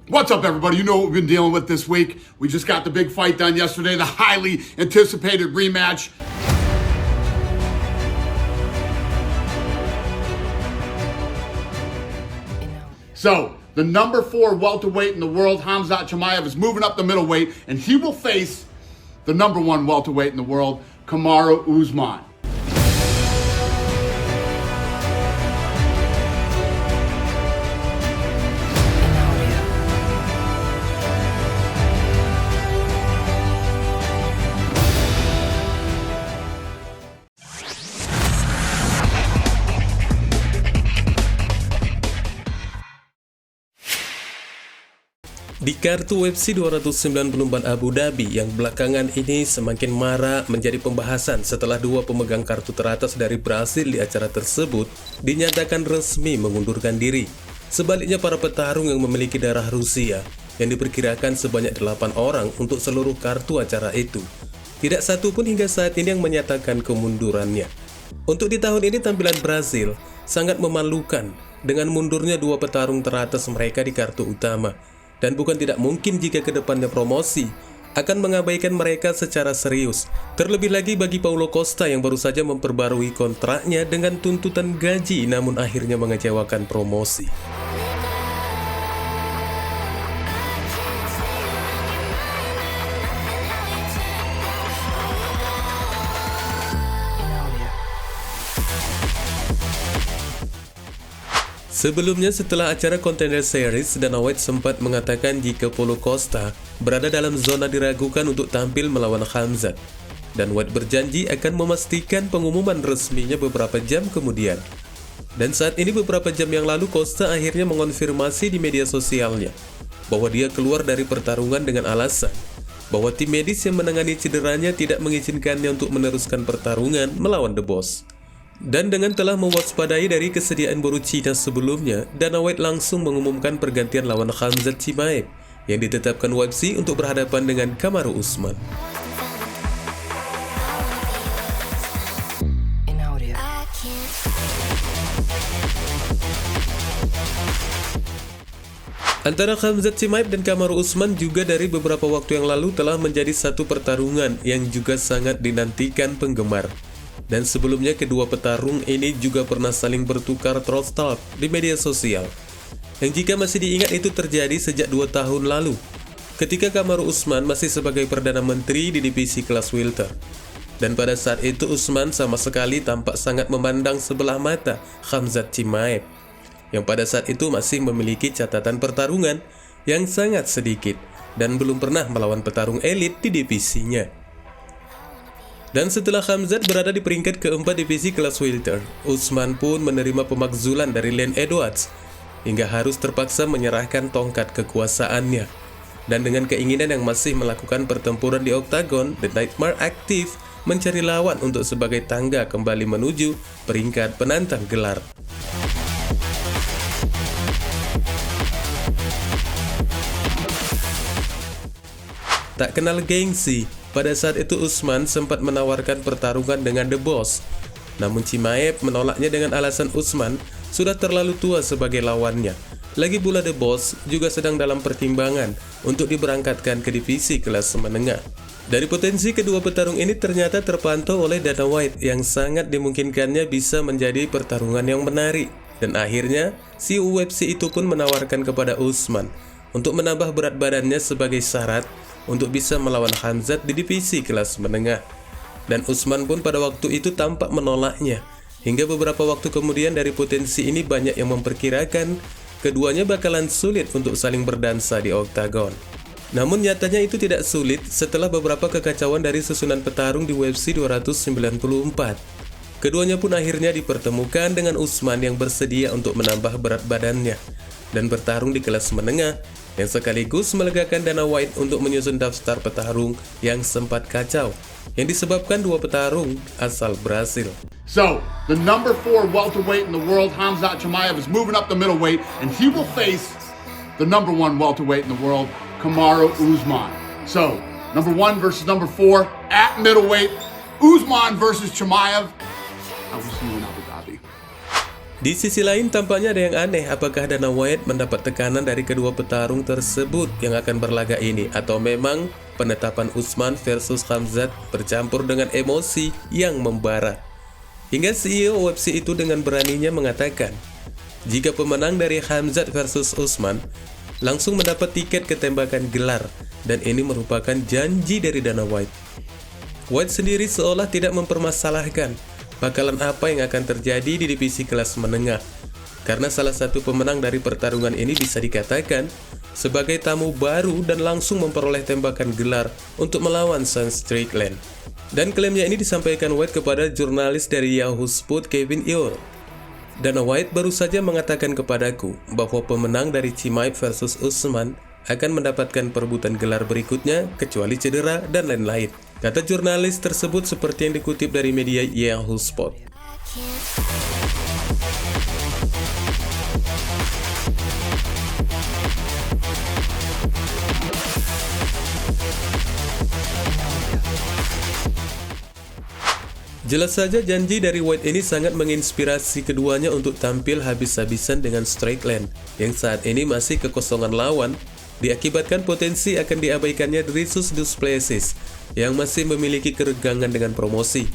What's up, everybody? You know what we've been dealing with this week. We just got the big fight done yesterday, the highly anticipated rematch. So, the number 4 welterweight in the world, Khamzat Chimaev, is moving up the middleweight, and he will face the number 1 welterweight in the world, Kamaru Usman. Di kartu UFC 294 Abu Dhabi yang belakangan ini semakin marak menjadi pembahasan setelah 2 pemegang kartu teratas dari Brasil di acara tersebut dinyatakan resmi mengundurkan diri. Sebaliknya para petarung yang memiliki darah Rusia yang diperkirakan sebanyak 8 orang untuk seluruh kartu acara itu. Tidak satu pun hingga saat ini yang menyatakan kemundurannya. Untuk di tahun ini tampilan Brasil sangat memalukan dengan mundurnya 2 petarung teratas mereka di kartu utama. Dan bukan tidak mungkin jika kedepannya promosi akan mengabaikan mereka secara serius. Terlebih lagi bagi Paulo Costa yang baru saja memperbarui kontraknya dengan tuntutan gaji namun akhirnya mengecewakan promosi. Sebelumnya setelah acara Contender Series, Dana White sempat mengatakan jika Paulo Costa berada dalam zona diragukan untuk tampil melawan Khamzat. Dan White berjanji akan memastikan pengumuman resminya beberapa jam kemudian. Dan saat ini beberapa jam yang lalu Costa akhirnya mengonfirmasi di media sosialnya bahwa dia keluar dari pertarungan dengan alasan bahwa tim medis yang menangani cederanya tidak mengizinkannya untuk meneruskan pertarungan melawan The Boss. Dan dengan telah mewaspadai dari kesediaan boru Cina sebelumnya, Dana White langsung mengumumkan pergantian lawan Khamzat Chimaev yang ditetapkan UFC untuk berhadapan dengan Kamaru Usman. Antara Khamzat Chimaev dan Kamaru Usman juga dari beberapa waktu yang lalu telah menjadi satu pertarungan yang juga sangat dinantikan penggemar. Dan sebelumnya kedua petarung ini juga pernah saling bertukar trash talk di media sosial. Yang jika masih diingat itu terjadi sejak 2 tahun lalu, ketika Kamaru Usman masih sebagai Perdana Menteri di divisi kelas welter. Dan pada saat itu Usman sama sekali tampak sangat memandang sebelah mata Khamzat Chimaev, yang pada saat itu masih memiliki catatan pertarungan yang sangat sedikit dan belum pernah melawan petarung elit di divisinya. Dan setelah Khamzat berada di peringkat keempat divisi kelas welter, Usman pun menerima pemakzulan dari Leon Edwards hingga harus terpaksa menyerahkan tongkat kekuasaannya. Dan dengan keinginan yang masih melakukan pertempuran di oktagon, The Nightmare aktif mencari lawan untuk sebagai tangga kembali menuju peringkat penantang gelar. Tak kenal gengsi, pada saat itu Usman sempat menawarkan pertarungan dengan The Boss. Namun Chimaev menolaknya dengan alasan Usman sudah terlalu tua sebagai lawannya. Lagi pula The Boss juga sedang dalam pertimbangan untuk diberangkatkan ke divisi kelas menengah. Dari potensi kedua petarung ini ternyata terpantau oleh Dana White yang sangat dimungkinkannya bisa menjadi pertarungan yang menarik. Dan akhirnya si UFC itu pun menawarkan kepada Usman untuk menambah berat badannya sebagai syarat untuk bisa melawan Khamzat di divisi kelas menengah. Dan Usman pun pada waktu itu tampak menolaknya. Hingga beberapa waktu kemudian dari potensi ini banyak yang memperkirakan keduanya bakalan sulit untuk saling berdansa di oktagon. Namun nyatanya itu tidak sulit setelah beberapa kekacauan dari susunan petarung di UFC 294. Keduanya pun akhirnya dipertemukan dengan Usman yang bersedia untuk menambah berat badannya dan bertarung di kelas menengah, yang sekaligus melegakan Dana White untuk menyusun daftar petarung yang sempat kacau yang disebabkan 2 petarung asal Brasil. So, the number 4 welterweight in the world, Khamzat Chimaev, is moving up the middleweight, and he will face the number 1 welterweight in the world, Kamaru Usman. So, number 1 versus number 4 at middleweight, Usman versus Chimaev. I will see you in Abu Dhabi. Di sisi lain tampaknya ada yang aneh, apakah Dana White mendapat tekanan dari kedua petarung tersebut yang akan berlaga ini, atau memang penetapan Usman versus Khamzat bercampur dengan emosi yang membara. Hingga CEO UFC itu dengan beraninya mengatakan, jika pemenang dari Khamzat versus Usman langsung mendapat tiket ketembakan gelar, dan ini merupakan janji dari Dana White. White sendiri seolah tidak mempermasalahkan bakalan apa yang akan terjadi di divisi kelas menengah, karena salah satu pemenang dari pertarungan ini bisa dikatakan sebagai tamu baru dan langsung memperoleh tembakan gelar untuk melawan Sean Strickland. Dan klaimnya ini disampaikan White kepada jurnalis dari Yahoo Sport Kevin Earl. Dana White baru saja mengatakan kepadaku bahwa pemenang dari Chimaev versus Usman akan mendapatkan perebutan gelar berikutnya kecuali cedera dan lain-lain, kata jurnalis tersebut seperti yang dikutip dari media Yahoo Sport. Jelas saja janji dari White ini sangat menginspirasi keduanya untuk tampil habis-habisan dengan Strickland yang saat ini masih kekosongan lawan, diakibatkan potensi akan diabaikannya Dricus du Plessis yang masih memiliki keregangan dengan promosi.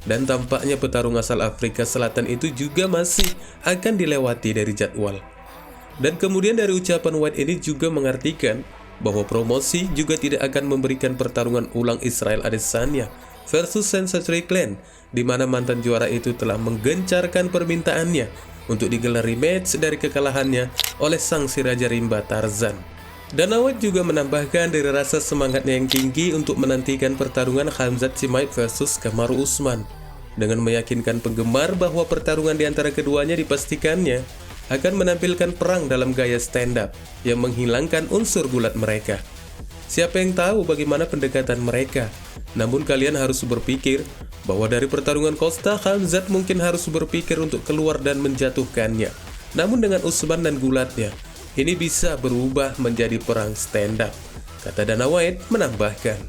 Dan tampaknya petarung asal Afrika Selatan itu juga masih akan dilewati dari jadwal. Dan kemudian dari ucapan White ini juga mengartikan bahwa promosi juga tidak akan memberikan pertarungan ulang Israel Adesanya versus Sean Strickland, di mana mantan juara itu telah menggencarkan permintaannya untuk digelar rematch dari kekalahannya oleh sang si Raja Rimba Tarzan. Dana White juga menambahkan dari rasa semangatnya yang tinggi untuk menantikan pertarungan Khamzat Chimaev versus Kamaru Usman, dengan meyakinkan penggemar bahwa pertarungan di antara keduanya dipastikannya akan menampilkan perang dalam gaya stand-up yang menghilangkan unsur gulat mereka. Siapa yang tahu bagaimana pendekatan mereka? Namun kalian harus berpikir bahwa dari pertarungan Costa, Khamzat mungkin harus berpikir untuk keluar dan menjatuhkannya. Namun dengan Usman dan gulatnya, ini bisa berubah menjadi perang stand-up, kata Dana White menambahkan.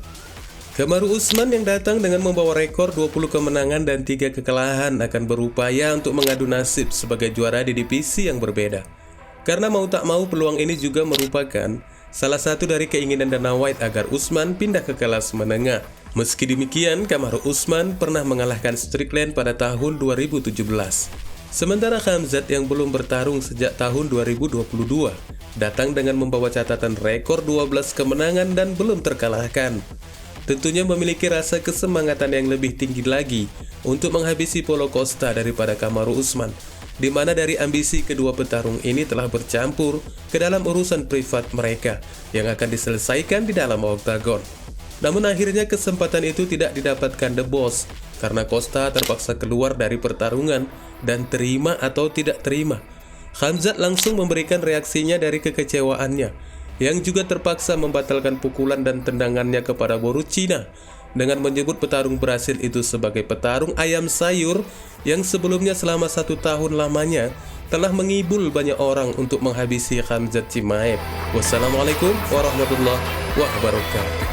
Kamaru Usman yang datang dengan membawa rekor 20 kemenangan dan 3 kekalahan akan berupaya untuk mengadu nasib sebagai juara di divisi yang berbeda. Karena mau tak mau peluang ini juga merupakan salah satu dari keinginan Dana White agar Usman pindah ke kelas menengah. Meski demikian, Kamaru Usman pernah mengalahkan Strickland pada tahun 2017. Sementara Khamzat yang belum bertarung sejak tahun 2022 datang dengan membawa catatan rekor 12 kemenangan dan belum terkalahkan. Tentunya memiliki rasa kesemangatan yang lebih tinggi lagi untuk menghabisi Paulo Costa daripada Kamaru Usman, di mana dari ambisi kedua petarung ini telah bercampur ke dalam urusan privat mereka yang akan diselesaikan di dalam oktagon. Namun akhirnya kesempatan itu tidak didapatkan The Boss karena Costa terpaksa keluar dari pertarungan dan terima atau tidak terima. Khamzat langsung memberikan reaksinya dari kekecewaannya yang juga terpaksa membatalkan pukulan dan tendangannya kepada Borucina dengan menyebut petarung Brasil itu sebagai petarung ayam sayur yang sebelumnya selama 1 tahun lamanya telah menghibur banyak orang untuk menghabisi Khamzat Chimaev. Wassalamualaikum warahmatullahi wabarakatuh.